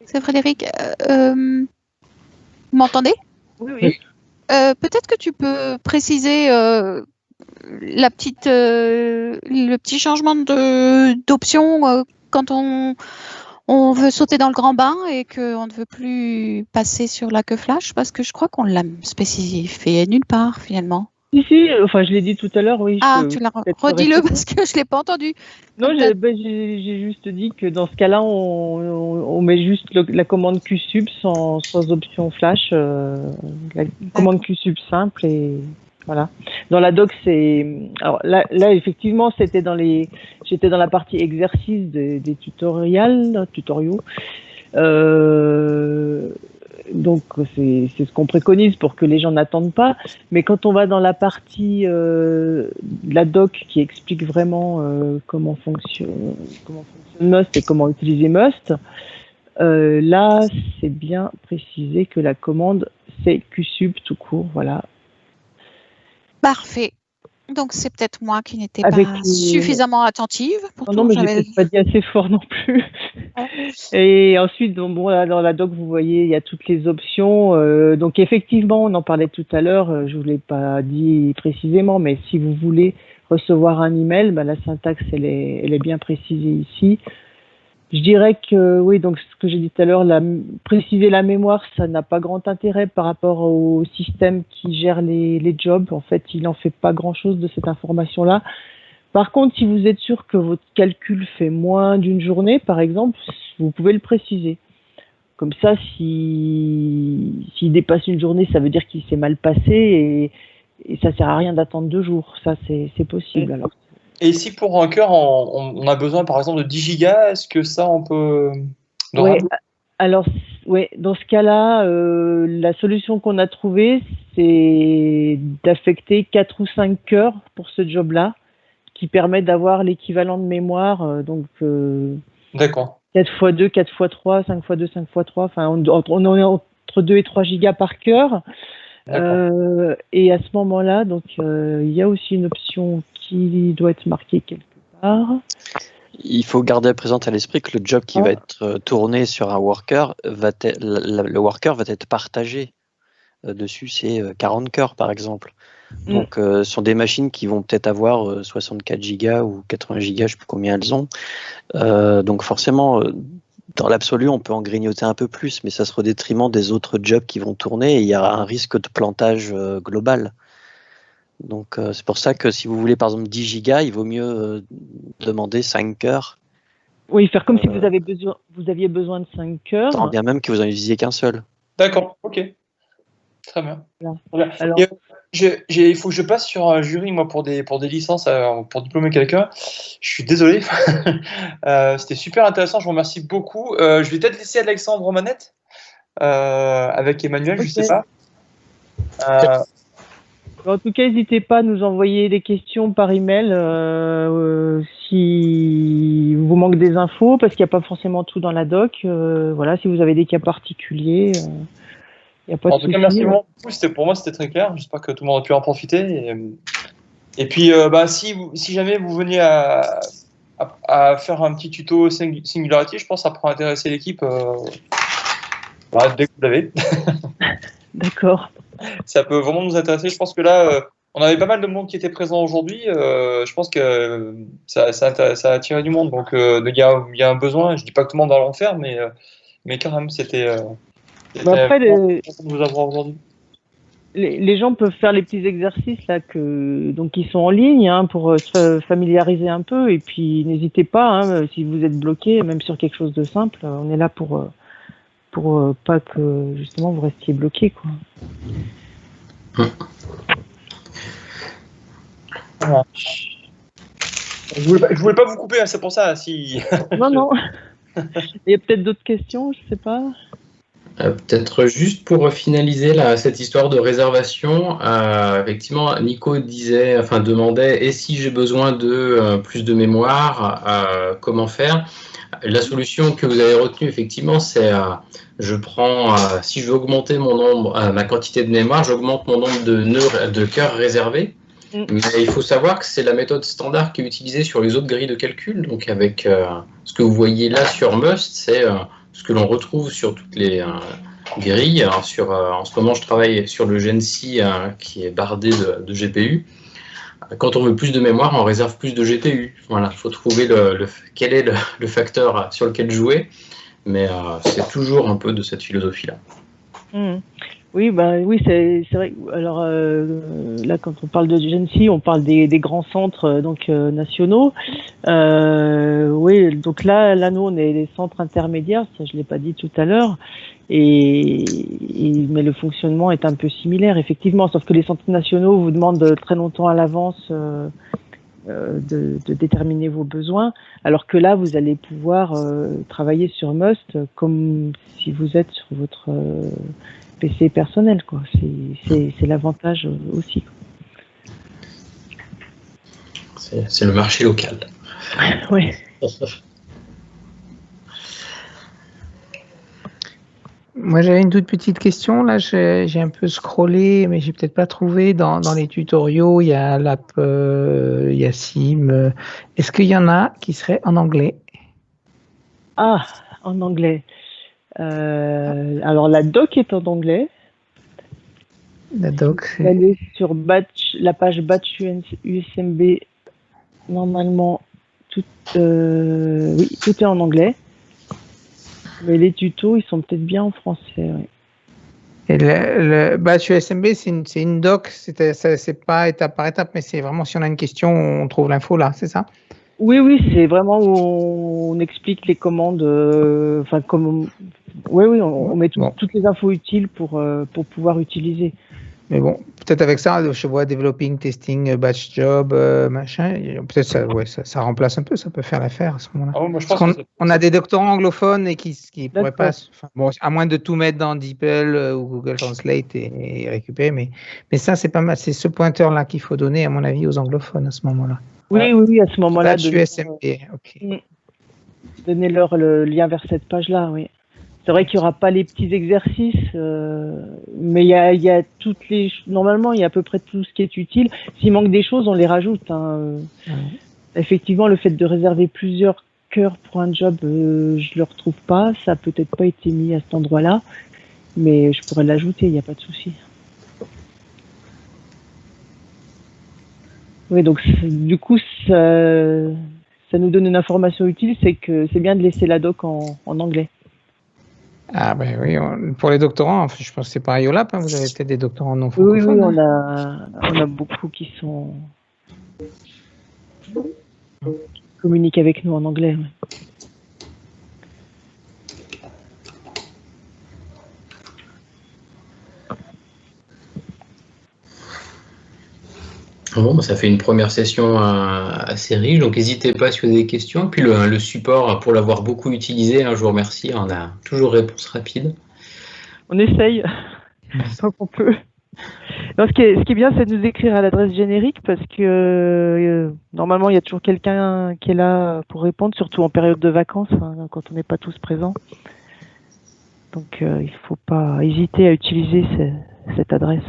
c'est Frédéric. Vous m'entendez? Oui. Peut-être que tu peux préciser le petit changement d'option quand on veut sauter dans le grand bain et qu'on ne veut plus passer sur la queue flash, parce que je crois qu'on l'a spécifié nulle part finalement. Si, enfin je l'ai dit tout à l'heure, oui. Ah, tu l'as redis-le parce que je ne l'ai pas entendu. Non, j'ai juste dit que dans ce cas-là, on met juste la commande QSUB sans option flash, la commande QSUB simple et voilà. Dans la doc, alors là effectivement, j'étais dans la partie exercice des tutoriaux. Donc c'est ce qu'on préconise pour que les gens n'attendent pas. Mais quand on va dans la partie la doc qui explique vraiment comment fonctionne Must et comment utiliser Must, là c'est bien précisé que la commande c'est QSUB tout court, voilà. Parfait. Donc c'est peut-être moi qui n'étais pas suffisamment attentive. Non, mais j'ai peut-être pas dit assez fort non plus. Et ensuite, bon, là, dans la doc, vous voyez, il y a toutes les options. Donc effectivement, on en parlait tout à l'heure. Je vous l'ai pas dit précisément, mais si vous voulez recevoir un email, la syntaxe elle est bien précisée ici. Je dirais que oui, donc ce que j'ai dit tout à l'heure, préciser la mémoire, ça n'a pas grand intérêt par rapport au système qui gère les jobs. En fait, il n'en fait pas grand-chose de cette information-là. Par contre, si vous êtes sûr que votre calcul fait moins d'une journée, par exemple, vous pouvez le préciser. Comme ça, s'il dépasse une journée, ça veut dire qu'il s'est mal passé et ça sert à rien d'attendre 2 jours. Ça, c'est possible. Alors. Et si pour un cœur, on a besoin par exemple de 10 gigas, est-ce que ça on peut... Oui, alors dans ce cas-là, la solution qu'on a trouvée, c'est d'affecter 4 ou 5 cœurs pour ce job-là, qui permet d'avoir l'équivalent de mémoire, donc 4 x 2, 4 x 3, 5 x 2, 5 x 3, enfin on est entre 2 et 3 gigas par cœur. Et à ce moment-là, donc il y a aussi une option qui doit être marquée quelque part. Il faut garder présente à l'esprit que le job qui va être tourné sur un worker, le worker va être partagé. Dessus, c'est 40 cœurs par exemple. Donc, ce sont des machines qui vont peut-être avoir 64 gigas ou 80 gigas, je ne sais plus combien elles ont. Donc, forcément, dans l'absolu, on peut en grignoter un peu plus, mais ça sera au détriment des autres jobs qui vont tourner et il y aura un risque de plantage global. Donc, c'est pour ça que si vous voulez, par exemple, 10 gigas, il vaut mieux demander 5 cœurs. Oui, faire comme si vous aviez besoin de 5 cœurs. Tant bien même que vous en utilisiez qu'un seul. D'accord, ok. Très bien. Alors, il faut que je passe sur un jury, moi, pour des licences, pour diplômer quelqu'un. Je suis désolé. C'était super intéressant, je vous remercie beaucoup. Je vais peut-être laisser Alexandre aux manettes avec Emmanuel, je ne sais pas. En tout cas, n'hésitez pas à nous envoyer des questions par email si vous manque des infos, parce qu'il n'y a pas forcément tout dans la doc. Voilà, si vous avez des cas particuliers. En tout cas, merci beaucoup. Pour moi, c'était très clair. J'espère que tout le monde a pu en profiter. Et puis, si jamais vous veniez à faire un petit tuto Singularity, je pense que ça pourrait intéresser l'équipe dès que vous l'avez. D'accord. Ça peut vraiment nous intéresser. Je pense que là, on avait pas mal de monde qui était présent aujourd'hui. Je pense que ça a attiré du monde. Donc, il y a un besoin. Je ne dis pas que tout le monde va en faire, mais quand même, c'était... après, de vous avoir aujourd'hui. Les gens peuvent faire les petits exercices là donc ils sont en ligne pour se familiariser un peu, et puis n'hésitez pas si vous êtes bloqué, même sur quelque chose de simple, on est là pour pas que justement vous restiez bloqué, quoi. Je voulais pas vous couper, hein, c'est pour ça. Si... Non, non. Il y a peut-être d'autres questions, je sais pas. Peut-être juste pour finaliser cette histoire de réservation, effectivement, Nico demandait, et si j'ai besoin de plus de mémoire, comment faire? La solution que vous avez retenue, effectivement, c'est si je veux augmenter ma quantité de mémoire, j'augmente mon nombre de cœurs réservés. Mais il faut savoir que c'est la méthode standard qui est utilisée sur les autres grilles de calcul. Donc avec ce que vous voyez là sur Must, c'est ce que l'on retrouve sur toutes les grilles. En ce moment, je travaille sur le Gen-C qui est bardé de GPU. Quand on veut plus de mémoire, on réserve plus de GPU. Voilà, il faut trouver quel est le facteur sur lequel jouer. Mais c'est toujours un peu de cette philosophie-là. Oui, c'est vrai. Alors là, quand on parle de Gen-C, on parle des grands centres nationaux. Oui, donc là, nous, on est les centres intermédiaires. Ça, je l'ai pas dit tout à l'heure. Mais le fonctionnement est un peu similaire, effectivement. Sauf que les centres nationaux vous demandent très longtemps à l'avance de déterminer vos besoins, alors que là, vous allez pouvoir travailler sur Must comme si vous êtes sur votre PC personnel, quoi. C'est l'avantage aussi. C'est le marché local. Oui. Moi, j'avais une toute petite question. Là, j'ai un peu scrollé, mais j'ai peut-être pas trouvé dans les tutoriaux. Il y a l'app, il y a Sim. Est-ce qu'il y en a qui seraient en anglais? Ah, en anglais. Alors la doc est en anglais. La doc. Vous allez sur la page Batch USMB. Normalement, tout est en anglais. Mais les tutos, ils sont peut-être bien en français. Oui. Et le Batch USMB, c'est une doc. C'est pas étape par étape, mais c'est vraiment si on a une question, on trouve l'info là, c'est ça? Oui, c'est vraiment où on explique les commandes. On met toutes les infos utiles pour pouvoir utiliser. Mais bon, peut-être avec ça, je vois developing, testing, batch job, machin. Peut-être ça remplace un peu, ça peut faire l'affaire à ce moment-là. Oh, moi, je pense on a des doctorants anglophones et qui pourraient pas. À moins de tout mettre dans DeepL ou Google Translate et récupérer, mais ça c'est pas mal. C'est ce pointeur-là qu'il faut donner, à mon avis, aux anglophones à ce moment-là. Oui, à ce moment-là. Batch USMB, ok. Donnez-leur le lien vers cette page-là, oui. C'est vrai qu'il n'y aura pas les petits exercices, mais il y a normalement, il y a à peu près tout ce qui est utile. S'il manque des choses, on les rajoute. Effectivement, le fait de réserver plusieurs cœurs pour un job, je le retrouve pas. Ça n'a peut-être pas été mis à cet endroit-là, mais je pourrais l'ajouter, il n'y a pas de souci. Oui, donc du coup, ça nous donne une information utile, c'est que c'est bien de laisser la doc en anglais. Ah ben oui, pour les doctorants, je pense que c'est pareil au LAP, vous avez peut-être des doctorants non francophones. Oui, on a beaucoup qui communiquent avec nous en anglais. Ouais. Bon, ça fait une première session assez riche, donc n'hésitez pas si vous avez des questions. Puis le support, pour l'avoir beaucoup utilisé, je vous remercie, on a toujours réponse rapide. On essaye, tant qu'on peut. Non, ce qui est bien, c'est de nous écrire à l'adresse générique, parce que normalement, il y a toujours quelqu'un qui est là pour répondre, surtout en période de vacances, quand on n'est pas tous présents. Donc, il ne faut pas hésiter à utiliser cette adresse.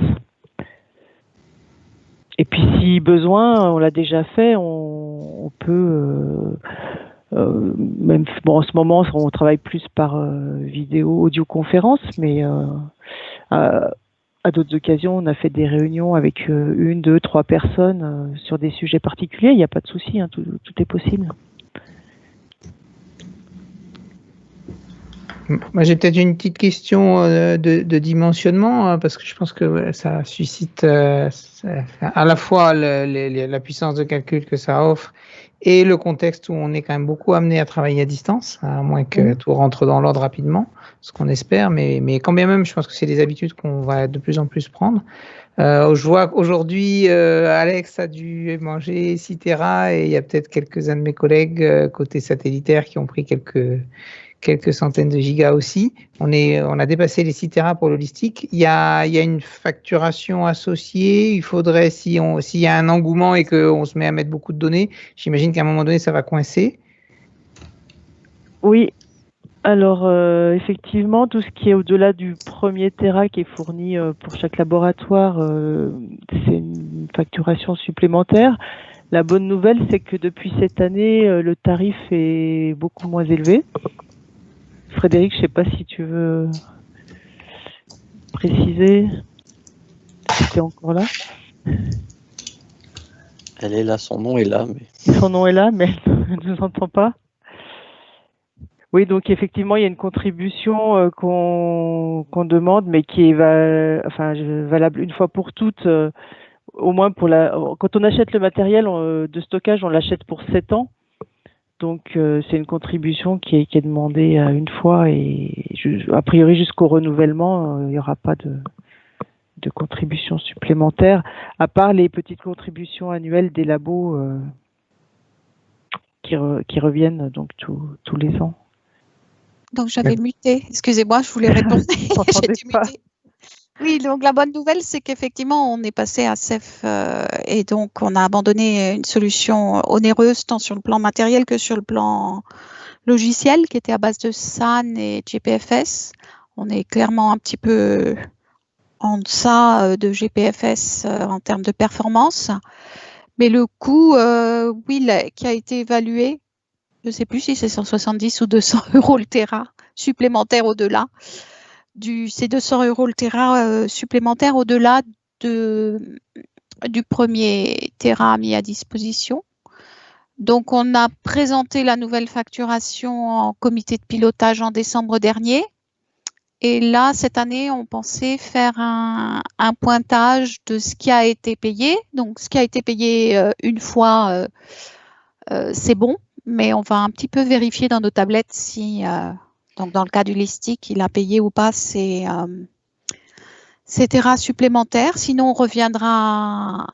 Et puis, si besoin, on l'a déjà fait, on peut, même en ce moment, on travaille plus par vidéo, audioconférence, mais à d'autres occasions, on a fait des réunions avec 1, 2, 3 personnes sur des sujets particuliers. Il n'y a pas de souci, tout est possible. Moi, j'ai peut-être une petite question de dimensionnement, parce que je pense que ça suscite à la fois la puissance de calcul que ça offre et le contexte où on est quand même beaucoup amené à travailler à distance, à moins que tout rentre dans l'ordre rapidement, ce qu'on espère, mais quand bien même, je pense que c'est des habitudes qu'on va de plus en plus prendre. Je vois qu'aujourd'hui, Alex a dû manger Citera et il y a peut-être quelques-uns de mes collègues côté satellitaire qui ont pris quelques centaines de gigas aussi. On a dépassé les Citera pour le listique. Il y a une facturation associée. Il faudrait, s'il y a un engouement et qu'on se met à mettre beaucoup de données, j'imagine qu'à un moment donné, ça va coincer. Oui. Alors, effectivement, tout ce qui est au-delà du 1er Tera qui est fourni pour chaque laboratoire, c'est une facturation supplémentaire. La bonne nouvelle, c'est que depuis cette année, le tarif est beaucoup moins élevé. Frédéric, je ne sais pas si tu veux préciser si tu es encore là. Elle est là, son nom est là. Son nom est là, mais elle ne nous entend pas. Oui, donc effectivement, il y a une contribution qu'on demande, mais qui est valable une fois pour toutes, au moins quand on achète le matériel de stockage, on l'achète pour 7 ans. Donc c'est une contribution qui est demandée une fois et a priori jusqu'au renouvellement, il n'y aura pas de contribution supplémentaire, à part les petites contributions annuelles des labos qui reviennent donc tous les ans. Donc j'avais muté, excusez-moi, je voulais répondre. J'étais mutée. Oui, donc la bonne nouvelle, c'est qu'effectivement, on est passé à CEF et donc on a abandonné une solution onéreuse tant sur le plan matériel que sur le plan logiciel qui était à base de SAN et GPFS. On est clairement un petit peu en deçà de GPFS en termes de performance. Mais le coût, qui a été évalué, je ne sais plus si c'est 170 ou 200 € le Tera supplémentaire au-delà. C'est 200 € le Tera supplémentaire au-delà du 1er Tera mis à disposition. Donc, on a présenté la nouvelle facturation en comité de pilotage en décembre dernier. Et là, cette année, on pensait faire un pointage de ce qui a été payé. Donc, ce qui a été payé une fois, c'est bon, mais on va un petit peu vérifier dans nos tablettes si, donc dans le cas du listique, il a payé ou pas ses Tera supplémentaires. Sinon, on reviendra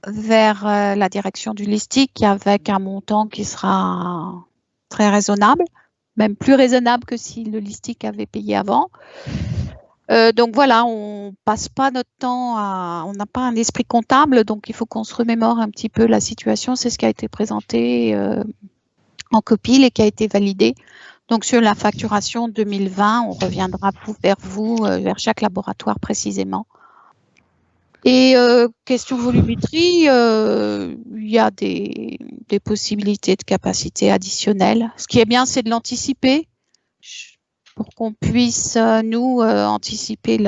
vers la direction du listique avec un montant qui sera très raisonnable, même plus raisonnable que si le listique avait payé avant. Donc voilà, on passe pas notre temps on n'a pas un esprit comptable, donc il faut qu'on se remémore un petit peu la situation. C'est ce qui a été présenté en copie et qui a été validé. Donc sur la facturation 2020, on reviendra vers vous, vers chaque laboratoire précisément. Et question volumétrie, il y a des possibilités de capacité additionnelle. Ce qui est bien, c'est de l'anticiper pour qu'on puisse, nous, anticiper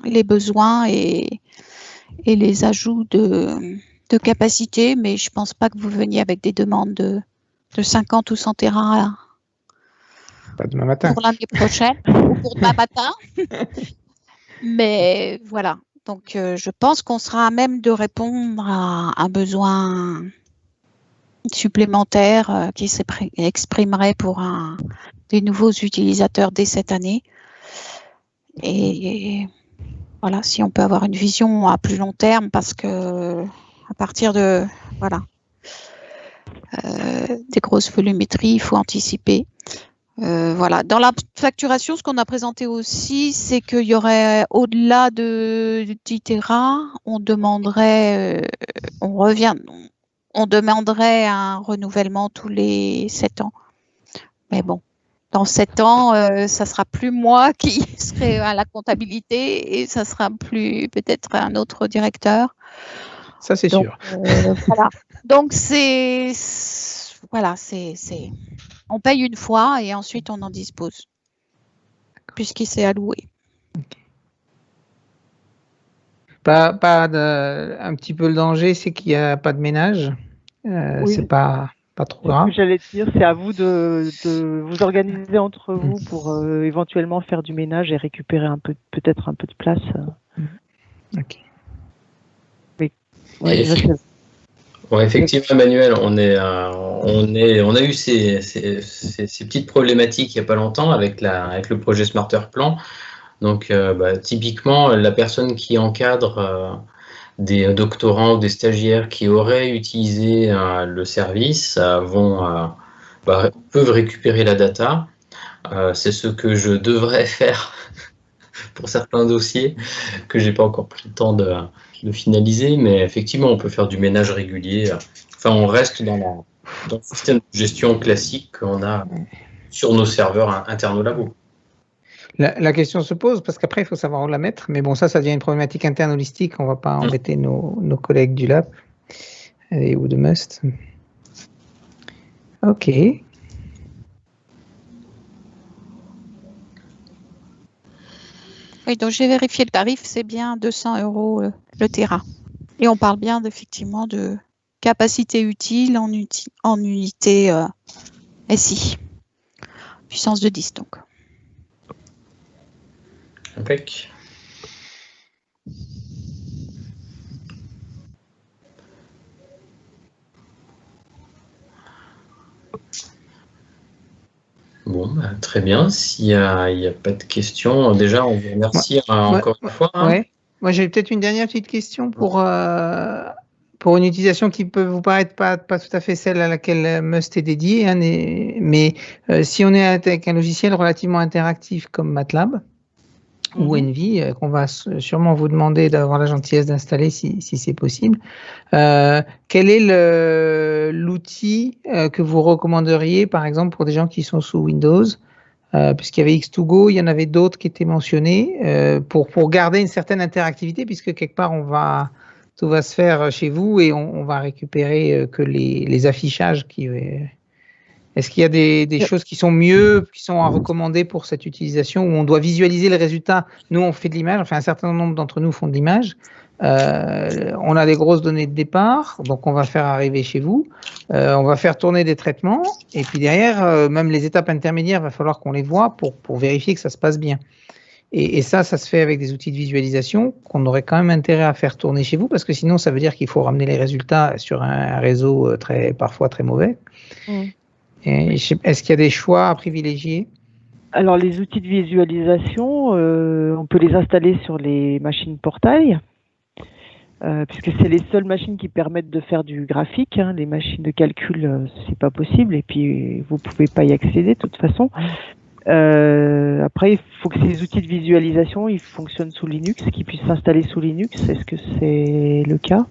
les besoins et les ajouts de capacité. Mais je ne pense pas que vous veniez avec des demandes de 50 ou 100 Tera pas demain matin. Pour l'année prochaine ou pour demain matin. Mais voilà. Donc, je pense qu'on sera à même de répondre à un besoin supplémentaire qui s'exprimerait pour des nouveaux utilisateurs dès cette année. Et voilà, si on peut avoir une vision à plus long terme, parce que à partir de des grosses volumétries, il faut anticiper. Voilà. Dans la facturation, ce qu'on a présenté aussi, c'est qu'il y aurait, au-delà de 10 Tera, on demanderait un renouvellement tous les 7 ans. Mais bon, dans 7 ans, ça sera plus moi qui serai à la comptabilité et ça sera plus peut-être un autre directeur. Ça, c'est sûr. Voilà. Donc, on paye une fois et ensuite on en dispose, puisqu'il s'est alloué. Un petit peu le danger, c'est qu'il n'y a pas de ménage. Oui. C'est pas trop grave. Ce que j'allais te dire, c'est à vous de vous organiser entre vous pour éventuellement faire du ménage et récupérer peut-être un peu de place. Ok. Mais, Ouais, effectivement, Emmanuel, on a eu ces petites problématiques il n'y a pas longtemps avec le projet Smarter Plan. Donc, typiquement, la personne qui encadre des doctorants ou des stagiaires qui auraient utilisé le service peuvent récupérer la data. C'est ce que je devrais faire pour certains dossiers que j'ai pas encore pris le temps de finaliser, mais effectivement, on peut faire du ménage régulier. Enfin, on reste dans le système de gestion classique qu'on a sur nos serveurs internes au labo. La question se pose parce qu'après, il faut savoir où la mettre. Mais bon, ça devient une problématique interne holistique. On ne va pas embêter nos collègues du lab ou de Must. OK. Oui, donc j'ai vérifié le tarif, c'est bien 200 € le Tera. Et on parle bien effectivement de capacité utile en unité SI. Puissance de 10 donc. Impec. Bon, très bien. S'il n'y a pas de questions, déjà, on vous remercie encore une fois. Ouais. Moi, j'ai peut-être une dernière petite question pour une utilisation qui peut vous paraître pas tout à fait celle à laquelle Must est dédié, hein, mais si on est avec un logiciel relativement interactif comme MATLAB ou Envy, qu'on va sûrement vous demander d'avoir la gentillesse d'installer si c'est possible, quel est l'outil que vous recommanderiez, par exemple, pour des gens qui sont sous Windows? Puisqu'il y avait X2Go, il y en avait d'autres qui étaient mentionnés pour garder une certaine interactivité, puisque quelque part tout va se faire chez vous et on va récupérer que les affichages Est-ce qu'il y a des choses qui sont mieux, qui sont à recommander pour cette utilisation où on doit visualiser le résultat? Nous, on fait de l'image, enfin un certain nombre d'entre nous font de l'image. On a des grosses données de départ, donc on va faire arriver chez vous. On va faire tourner des traitements et puis derrière, même les étapes intermédiaires, il va falloir qu'on les voit pour vérifier que ça se passe bien. Et ça se fait avec des outils de visualisation qu'on aurait quand même intérêt à faire tourner chez vous parce que sinon, ça veut dire qu'il faut ramener les résultats sur un réseau parfois très mauvais. Est-ce qu'il y a des choix à privilégier? Alors, les outils de visualisation, on peut les installer sur les machines portail, puisque c'est les seules machines qui permettent de faire du graphique. Hein. Les machines de calcul, c'est pas possible, et puis vous pouvez pas y accéder de toute façon. Après, il faut que ces outils de visualisation ils fonctionnent sous Linux, qu'ils puissent s'installer sous Linux. Est-ce que c'est le cas?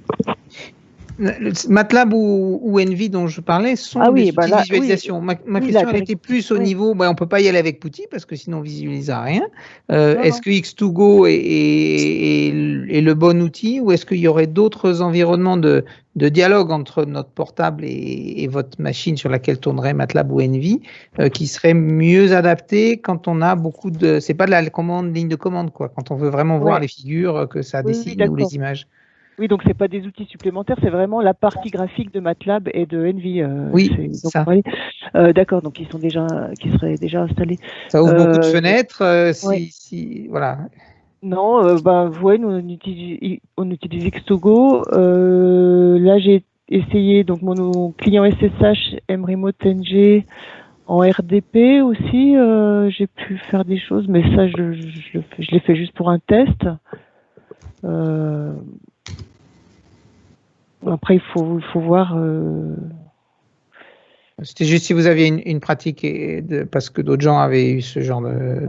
MATLAB ou Envy dont je parlais sont des outils de visualisation. Ma question elle était plus au niveau, on ne peut pas y aller avec PuTTY parce que sinon on ne visualisera rien. Est-ce que X2Go est le bon outil ou est-ce qu'il y aurait d'autres environnements de dialogue entre notre portable et votre machine sur laquelle tournerait MATLAB ou Envy qui seraient mieux adaptés quand on a beaucoup de... C'est pas de la ligne de commande, quoi, quand on veut vraiment voir les figures que ça dessine ou les images. Oui, donc c'est pas des outils supplémentaires, c'est vraiment la partie graphique de MATLAB et de Envy. C'est ça. D'accord, donc qui seraient déjà installés. Ça ouvre beaucoup de fenêtres. Voilà. Non, nous on utilise X2Go. Là, j'ai essayé donc mon client SSH mRemote NG en RDP aussi. J'ai pu faire des choses, mais ça, je l'ai fait juste pour un test. Après, il faut voir. C'était juste si vous aviez une pratique, parce que d'autres gens avaient eu ce genre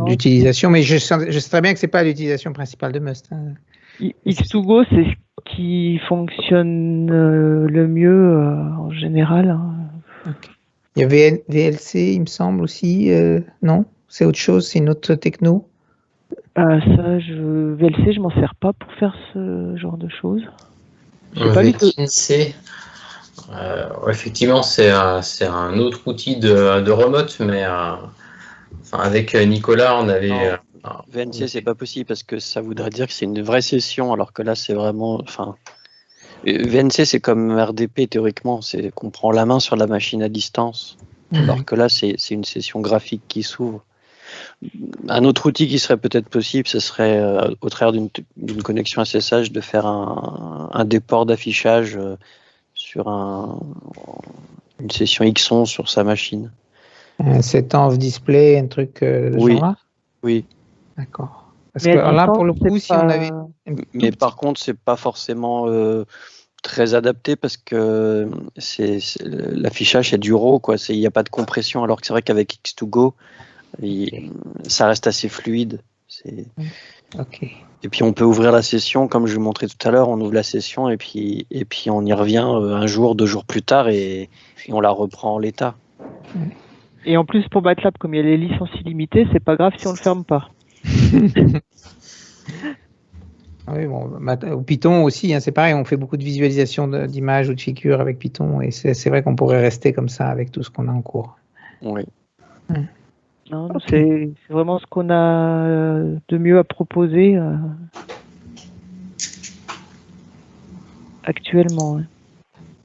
d'utilisation, mais je sais très bien que ce n'est pas l'utilisation principale de Must. Hein. X2Go, c'est ce qui fonctionne le mieux en général. Hein. Okay. Il y avait VLC, il me semble aussi. Non, c'est autre chose, c'est une autre techno. VLC, je m'en sers pas pour faire ce genre de choses. VLC, effectivement, c'est un autre outil de remote, mais avec Nicolas, on avait. VNC, c'est pas possible parce que ça voudrait dire que c'est une vraie session, alors que là, c'est vraiment. VNC, c'est comme RDP théoriquement, c'est qu'on prend la main sur la machine à distance, alors que là, c'est une session graphique qui s'ouvre. Un autre outil qui serait peut-être possible, ce serait au travers d'une connexion SSH de faire un déport d'affichage sur une session Xon sur sa machine. Un set-off display, un truc de Oui. genre là? Oui. D'accord. Parce Mais que à là, distance, pour le coup, c'est si on pas- avait. Mais par contre, c'est pas forcément très adapté parce que l'affichage c'est du RAW, quoi. Il n'y a pas de compression, alors que c'est vrai qu'avec X2Go, ça reste assez fluide. Ok. Et puis on peut ouvrir la session, comme je vous montrais tout à l'heure, on ouvre la session et puis on y revient un jour, 2 jours plus tard et on la reprend en l'état. Et en plus, pour MATLAB, comme il y a les licences illimitées, c'est pas grave si on le ferme pas. Oui, bon, au Python aussi, hein, c'est pareil, on fait beaucoup de visualisation d'images ou de figures avec Python, et c'est vrai qu'on pourrait rester comme ça avec tout ce qu'on a en cours. Oui. Non, Ok. c'est vraiment ce qu'on a de mieux à proposer actuellement. Hein.